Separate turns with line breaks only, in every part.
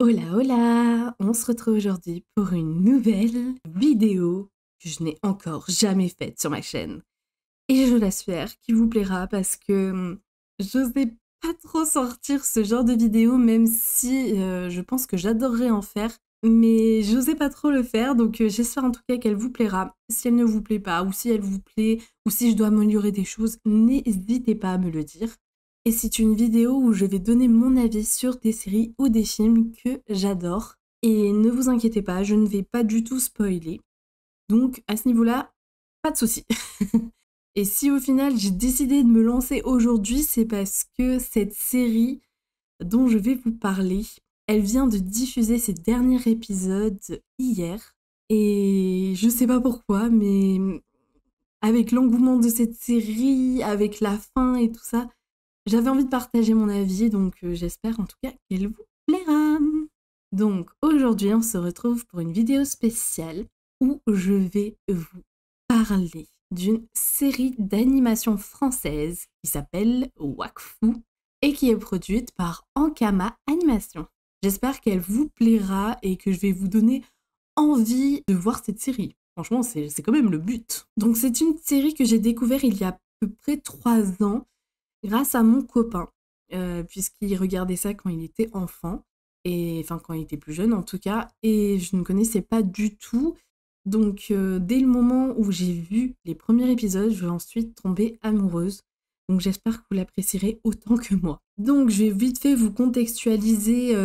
Hola hola! On se retrouve aujourd'hui pour une nouvelle vidéo que je n'ai encore jamais faite sur ma chaîne. Et je l'espère qu'il vous plaira parce que j'osais pas trop sortir ce genre de vidéo, même si je pense que j'adorerais en faire. Mais j'osais pas trop le faire, donc j'espère en tout cas qu'elle vous plaira. Si elle ne vous plaît pas, ou si elle vous plaît, ou si je dois améliorer des choses, n'hésitez pas à me le dire. Et c'est une vidéo où je vais donner mon avis sur des séries ou des films que j'adore. Et ne vous inquiétez pas, je ne vais pas du tout spoiler. Donc à ce niveau-là, pas de souci. Et si au final j'ai décidé de me lancer aujourd'hui, c'est parce que cette série dont je vais vous parler, elle vient de diffuser ses derniers épisodes hier. Et je sais pas pourquoi, mais avec l'engouement de cette série, avec la fin et tout ça, j'avais envie de partager mon avis, donc j'espère en tout cas qu'elle vous plaira. Donc aujourd'hui, on se retrouve pour une vidéo spéciale où je vais vous parler d'une série d'animation française qui s'appelle Wakfu et qui est produite par Ankama Animation. J'espère qu'elle vous plaira et que je vais vous donner envie de voir cette série. Franchement, c'est quand même le but. Donc c'est une série que j'ai découvert il y a à peu près 3 ans grâce à mon copain, puisqu'il regardait ça quand il était enfant, et enfin quand il était plus jeune en tout cas, et je ne connaissais pas du tout. Donc dès le moment où j'ai vu les premiers épisodes, je vais ensuite tomber amoureuse. Donc j'espère que vous l'apprécierez autant que moi. Donc je vais vite fait vous contextualiser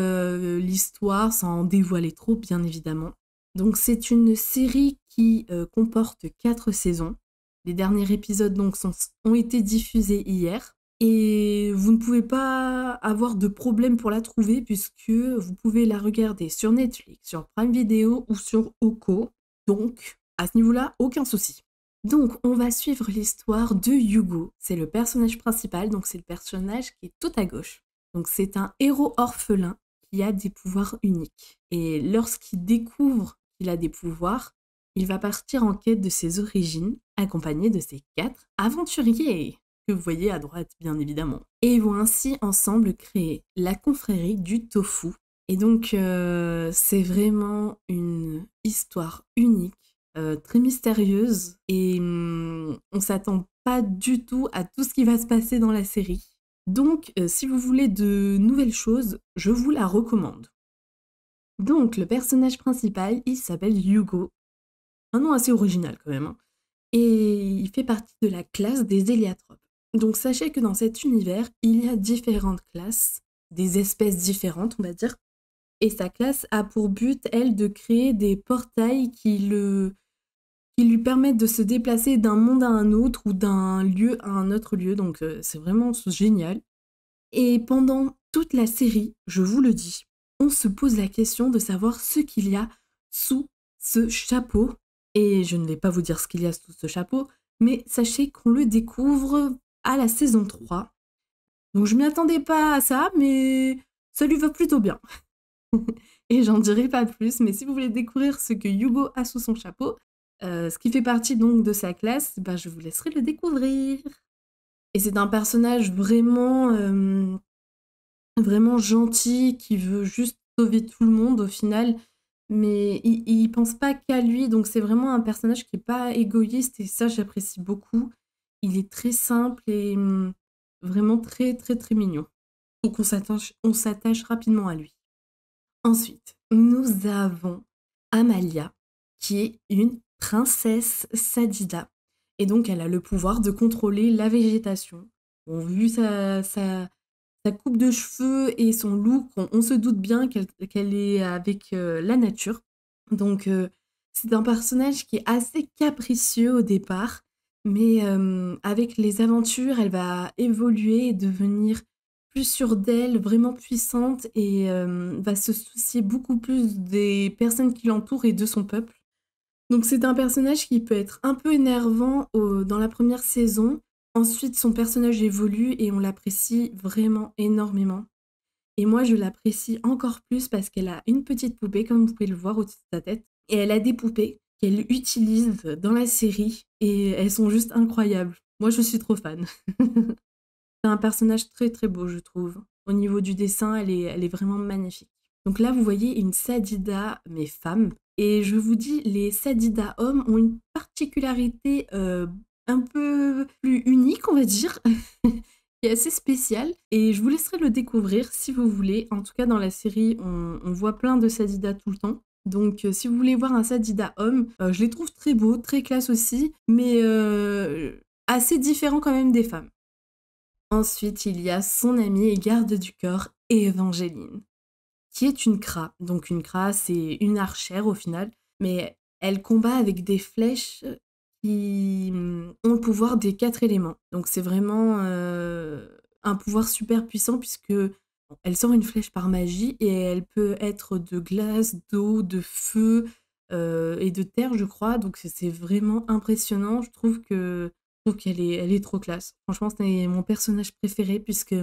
l'histoire sans dévoiler trop bien évidemment. Donc c'est une série qui comporte 4 saisons. Les derniers épisodes donc ont été diffusés hier. Et vous ne pouvez pas avoir de problème pour la trouver puisque vous pouvez la regarder sur Netflix, sur Prime Video ou sur Oko. Donc, à ce niveau-là, aucun souci. Donc, on va suivre l'histoire de Hugo. C'est le personnage principal, donc c'est le personnage qui est tout à gauche. Donc, c'est un héros orphelin qui a des pouvoirs uniques. Et lorsqu'il découvre qu'il a des pouvoirs, il va partir en quête de ses origines, accompagné de ses 4 aventuriers que vous voyez à droite, bien évidemment. Et ils vont ainsi ensemble créer la confrérie du tofu. Et donc, c'est vraiment une histoire unique, très mystérieuse, et on s'attend pas du tout à tout ce qui va se passer dans la série. Donc, si vous voulez de nouvelles choses, je vous la recommande. Donc, le personnage principal, il s'appelle Hugo. Un nom assez original quand même, hein. Et il fait partie de la classe des héliatropes. Donc sachez que dans cet univers, il y a différentes classes, des espèces différentes, on va dire, et sa classe a pour but, elle, de créer des portails qui lui permettent de se déplacer d'un monde à un autre ou d'un lieu à un autre lieu, donc c'est vraiment génial. Et pendant toute la série, je vous le dis, on se pose la question de savoir ce qu'il y a sous ce chapeau. Et je ne vais pas vous dire ce qu'il y a sous ce chapeau, mais sachez qu'on le découvre à la saison 3. Donc je m'y attendais pas à ça, mais ça lui va plutôt bien. Et j'en dirai pas plus, mais si vous voulez découvrir ce que Hugo a sous son chapeau, ce qui fait partie donc de sa classe, bah, je vous laisserai le découvrir. Et c'est un personnage vraiment gentil, qui veut juste sauver tout le monde au final, mais il pense pas qu'à lui, donc c'est vraiment un personnage qui est pas égoïste et ça j'apprécie beaucoup. Il est très simple et vraiment très très très mignon. Donc on s'attache rapidement à lui. Ensuite, nous avons Amalia, qui est une princesse Sadida. Et donc elle a le pouvoir de contrôler la végétation. Bon, vu sa coupe de cheveux et son look, on se doute bien qu'elle est avec la nature. Donc c'est un personnage qui est assez capricieux au départ, mais avec les aventures, elle va évoluer et devenir plus sûre d'elle, vraiment puissante, et va se soucier beaucoup plus des personnes qui l'entourent et de son peuple. Donc c'est un personnage qui peut être un peu énervant dans la première saison. Ensuite, son personnage évolue et on l'apprécie vraiment énormément. Et moi, je l'apprécie encore plus parce qu'elle a une petite poupée, comme vous pouvez le voir au-dessus de sa tête. Et elle a des poupées qu'elle utilise dans la série et elles sont juste incroyables. Moi, je suis trop fan. C'est un personnage très très beau, je trouve. Au niveau du dessin, elle est vraiment magnifique. Donc là, vous voyez une Sadida, mais femme. Et je vous dis, les Sadida hommes ont une particularité un peu plus unique, on va dire, qui est assez spéciale. Et je vous laisserai le découvrir si vous voulez. En tout cas, dans la série, on voit plein de Sadida tout le temps. Donc, si vous voulez voir un Sadida homme, je les trouve très beaux, très classe aussi, mais assez différents quand même des femmes. Ensuite, il y a son amie et garde du corps, Evangeline, qui est une Kra. Donc une Kra, c'est une archère au final, mais elle combat avec des flèches qui ont le pouvoir des 4 éléments. Donc c'est vraiment un pouvoir super puissant puisque elle sort une flèche par magie et elle peut être de glace, d'eau, de feu et de terre, je crois. Donc c'est vraiment impressionnant. Je trouve elle est trop classe. Franchement, c'est mon personnage préféré puisque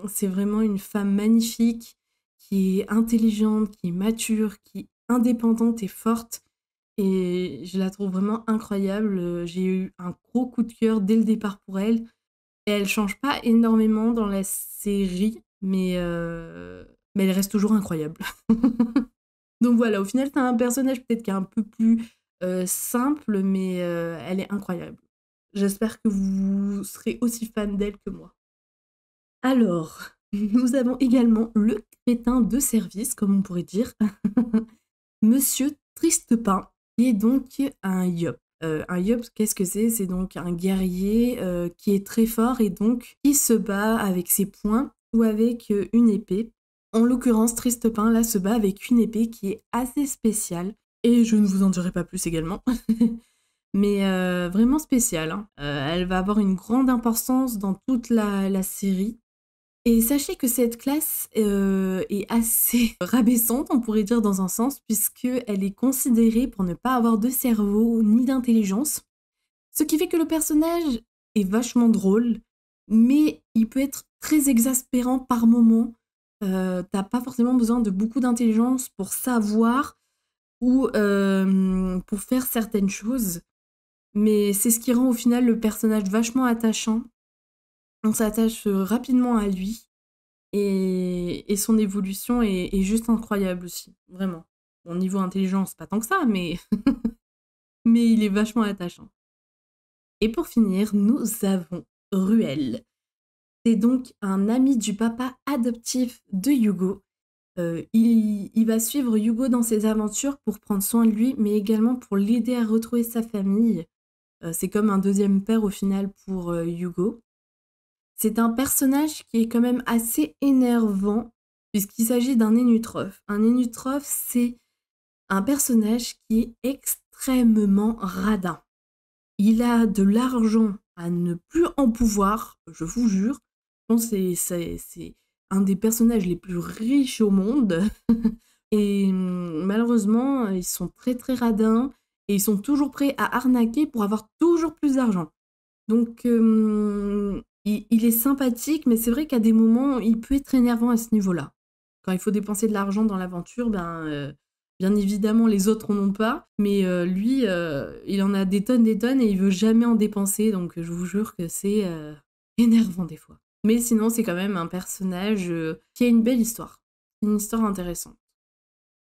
c'est vraiment une femme magnifique qui est intelligente, qui est mature, qui est indépendante et forte. Et je la trouve vraiment incroyable. J'ai eu un gros coup de cœur dès le départ pour elle. Et elle change pas énormément dans la série, mais elle reste toujours incroyable. Donc voilà, au final, c'est un personnage peut-être qui est un peu plus simple, mais elle est incroyable. J'espère que vous serez aussi fan d'elle que moi. Alors, nous avons également le crétin de service, comme on pourrait dire, Monsieur Tristepin, qui est donc un yop. Un yop, qu'est-ce que c'est? C'est donc un guerrier qui est très fort et donc qui se bat avec ses poings ou avec une épée. En l'occurrence, Tristepin, là, se bat avec une épée qui est assez spéciale. Et je ne vous en dirai pas plus également. Mais vraiment spéciale, hein. Elle va avoir une grande importance dans toute la série. Et sachez que cette classe est assez rabaissante, on pourrait dire dans un sens, puisqu'elle est considérée pour ne pas avoir de cerveau ni d'intelligence. Ce qui fait que le personnage est vachement drôle, mais il peut être très exaspérant par moments. T'as pas forcément besoin de beaucoup d'intelligence pour savoir ou pour faire certaines choses. Mais c'est ce qui rend au final le personnage vachement attachant. On s'attache rapidement à lui. Et son évolution est juste incroyable aussi, vraiment. Bon, niveau intelligence, pas tant que ça, mais, mais il est vachement attachant. Et pour finir, nous avons Ruel. C'est donc un ami du papa adoptif de Hugo. Il va suivre Hugo dans ses aventures pour prendre soin de lui, mais également pour l'aider à retrouver sa famille. C'est comme un deuxième père au final pour Hugo. C'est un personnage qui est quand même assez énervant, puisqu'il s'agit d'un Énutrophe. Un Énutrophe, c'est un personnage qui est extrêmement radin. Il a de l'argent à ne plus en pouvoir, je vous jure. Je pense que c'est un des personnages les plus riches au monde. Et malheureusement, ils sont très très radins et ils sont toujours prêts à arnaquer pour avoir toujours plus d'argent. Donc, il est sympathique, mais c'est vrai qu'à des moments, il peut être énervant à ce niveau-là. Quand il faut dépenser de l'argent dans l'aventure, bien évidemment, les autres en ont pas, mais lui, il en a des tonnes et il veut jamais en dépenser, donc je vous jure que c'est énervant des fois. Mais sinon, c'est quand même un personnage qui a une belle histoire, une histoire intéressante.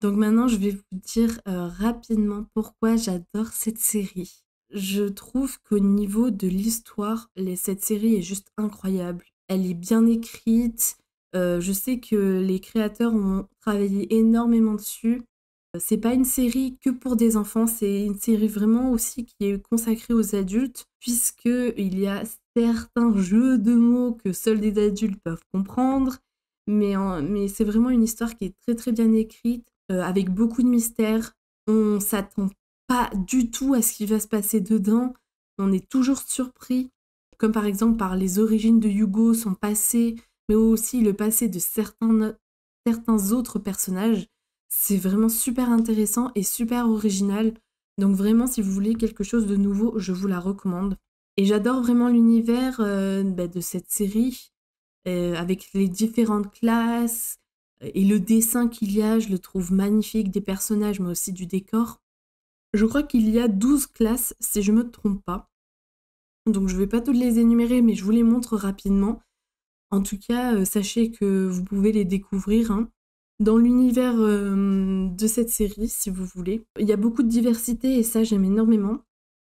Donc maintenant, je vais vous dire rapidement pourquoi j'adore cette série. Je trouve qu'au niveau de l'histoire, cette série est juste incroyable. Elle est bien écrite. Je sais que les créateurs ont travaillé énormément dessus. C'est pas une série que pour des enfants, c'est une série vraiment aussi qui est consacrée aux adultes, puisqu'il y a certains jeux de mots que seuls des adultes peuvent comprendre. Mais c'est vraiment une histoire qui est très très bien écrite, avec beaucoup de mystères. On s'attend pas du tout à ce qui va se passer dedans. On est toujours surpris, comme par exemple par les origines de Hugo, son passé, mais aussi le passé de certains autres personnages. C'est vraiment super intéressant et super original. Donc vraiment, si vous voulez quelque chose de nouveau, je vous la recommande. Et j'adore vraiment l'univers de cette série, avec les différentes classes et le dessin qu'il y a, je le trouve magnifique, des personnages, mais aussi du décor. Je crois qu'il y a 12 classes, si je ne me trompe pas. Donc je ne vais pas toutes les énumérer, mais je vous les montre rapidement. En tout cas, sachez que vous pouvez les découvrir, hein. dans l'univers de cette série, si vous voulez. Il y a beaucoup de diversité et ça, j'aime énormément.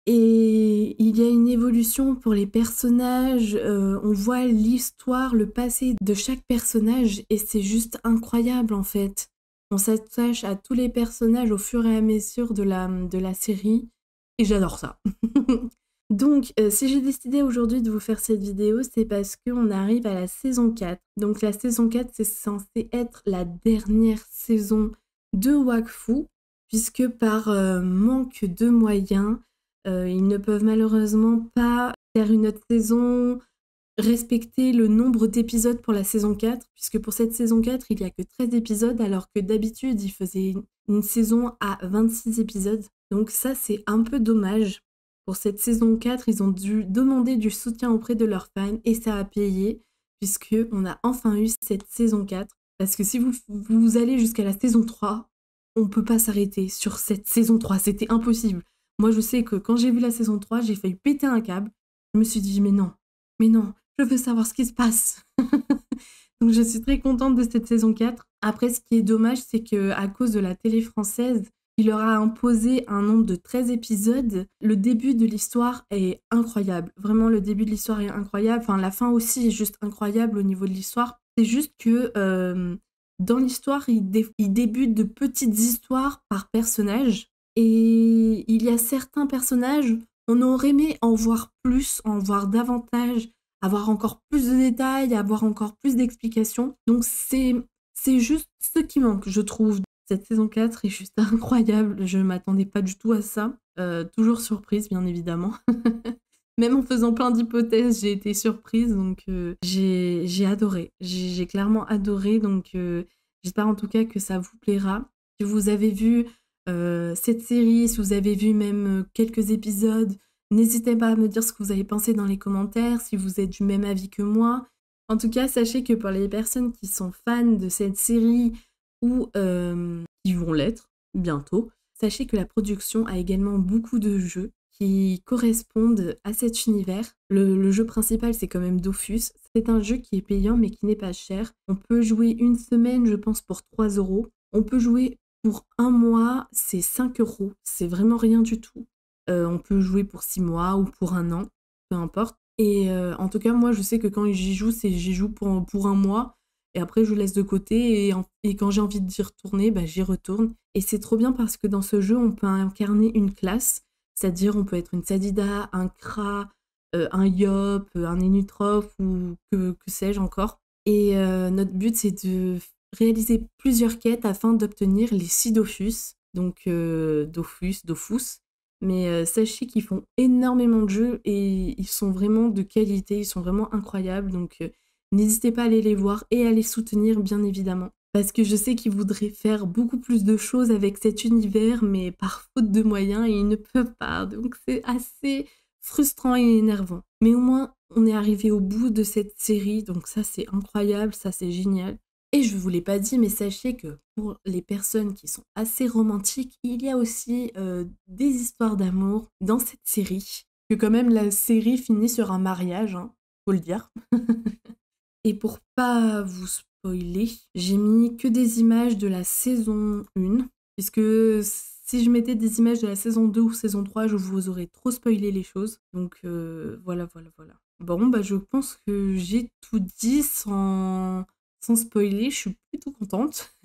Et il y a une évolution pour les personnages, on voit l'histoire, le passé de chaque personnage et c'est juste incroyable en fait. On s'attache à tous les personnages au fur et à mesure de la série et j'adore ça. Donc, si j'ai décidé aujourd'hui de vous faire cette vidéo, c'est parce qu'on arrive à la saison 4. Donc la saison 4, c'est censé être la dernière saison de Wakfu, puisque par manque de moyens, ils ne peuvent malheureusement pas faire une autre saison, respecter le nombre d'épisodes pour la saison 4, puisque pour cette saison 4, il n'y a que 13 épisodes, alors que d'habitude, ils faisaient une saison à 26 épisodes. Donc ça, c'est un peu dommage. Pour cette saison 4, ils ont dû demander du soutien auprès de leurs fans, et ça a payé, puisqu'on a enfin eu cette saison 4. Parce que si vous allez jusqu'à la saison 3, on ne peut pas s'arrêter sur cette saison 3, c'était impossible. Moi, je sais que quand j'ai vu la saison 3, j'ai failli péter un câble. Je me suis dit, mais non, je veux savoir ce qui se passe. Donc, je suis très contente de cette saison 4. Après, ce qui est dommage, c'est qu'à cause de la télé française, il leur a imposé un nombre de 13 épisodes. Le début de l'histoire est incroyable. Vraiment, le début de l'histoire est incroyable. Enfin, la fin aussi est juste incroyable au niveau de l'histoire. C'est juste que dans l'histoire, il débute de petites histoires par personnage. Et il y a certains personnages, on aurait aimé en voir plus, en voir davantage, avoir encore plus de détails, avoir encore plus d'explications. Donc c'est juste ce qui manque, je trouve. Cette saison 4 est juste incroyable, je ne m'attendais pas du tout à ça. Toujours surprise, bien évidemment. Même en faisant plein d'hypothèses, j'ai été surprise, donc j'ai adoré. J'ai clairement adoré, donc j'espère en tout cas que ça vous plaira. Si vous avez vu cette série, si vous avez vu même quelques épisodes, n'hésitez pas à me dire ce que vous avez pensé dans les commentaires, si vous êtes du même avis que moi. En tout cas, sachez que pour les personnes qui sont fans de cette série ou qui vont l'être bientôt, sachez que la production a également beaucoup de jeux qui correspondent à cet univers. Le jeu principal, c'est quand même Dofus. C'est un jeu qui est payant mais qui n'est pas cher. On peut jouer une semaine, je pense, pour 3 €. On peut jouer pour un mois, c'est 5 €. C'est vraiment rien du tout. On peut jouer pour 6 mois ou pour un an, peu importe. Et en tout cas, moi, je sais que quand j'y joue, j'y joue pour un mois. Et après, je laisse de côté. Et quand j'ai envie d'y retourner, bah, j'y retourne. Et c'est trop bien parce que dans ce jeu, on peut incarner une classe. C'est-à-dire, on peut être une Sadida, un Kra, un Yop, un Inutroph ou que sais-je encore. Et notre but, c'est de réaliser plusieurs quêtes afin d'obtenir les 6 Dofus. Donc, Dofus. Mais sachez qu'ils font énormément de jeux et ils sont vraiment de qualité, ils sont vraiment incroyables. Donc, n'hésitez pas à aller les voir et à les soutenir, bien évidemment. Parce que je sais qu'ils voudraient faire beaucoup plus de choses avec cet univers, mais par faute de moyens, ils ne peuvent pas. Donc c'est assez frustrant et énervant. Mais au moins, on est arrivé au bout de cette série, donc ça c'est incroyable, ça c'est génial. Et je ne vous l'ai pas dit, mais sachez que pour les personnes qui sont assez romantiques, il y a aussi des histoires d'amour dans cette série. Que quand même la série finit sur un mariage, hein, faut le dire. Et pour pas vous spoiler, j'ai mis que des images de la saison 1, puisque si je mettais des images de la saison 2 ou saison 3, je vous aurais trop spoilé les choses. Donc voilà. Bon, bah je pense que j'ai tout dit sans spoiler, je suis plutôt contente.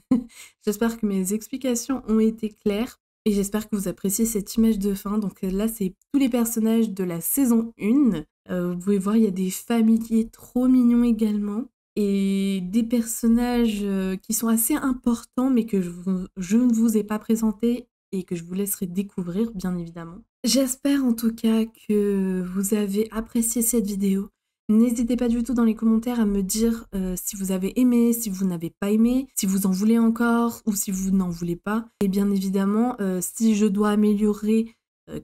J'espère que mes explications ont été claires. Et j'espère que vous appréciez cette image de fin. Donc là, c'est tous les personnages de la saison 1. Vous pouvez voir, il y a des familiers trop mignons également. Et des personnages qui sont assez importants, mais que je ne vous ai pas présentés et que je vous laisserai découvrir, bien évidemment. J'espère en tout cas que vous avez apprécié cette vidéo. N'hésitez pas du tout dans les commentaires à me dire si vous avez aimé, si vous n'avez pas aimé, si vous en voulez encore ou si vous n'en voulez pas. Et bien évidemment, si je dois améliorer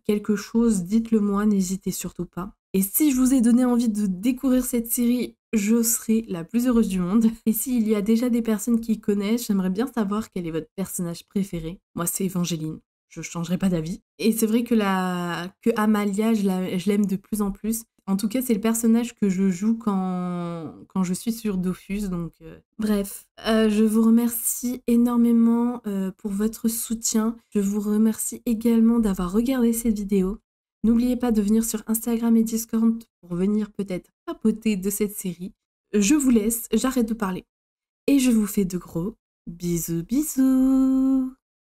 quelque chose, dites-le moi, n'hésitez surtout pas. Et si je vous ai donné envie de découvrir cette série, je serai la plus heureuse du monde. Et s'il y a déjà des personnes qui connaissent, j'aimerais bien savoir quel est votre personnage préféré. Moi, c'est Evangeline. je changerai pas d'avis. Et c'est vrai que Amalia, je l'aime de plus en plus. En tout cas, c'est le personnage que je joue quand je suis sur Dofus. Donc, bref, je vous remercie énormément pour votre soutien. Je vous remercie également d'avoir regardé cette vidéo. N'oubliez pas de venir sur Instagram et Discord pour venir peut-être papoter de cette série. Je vous laisse, j'arrête de parler. Et je vous fais de gros bisous bisous.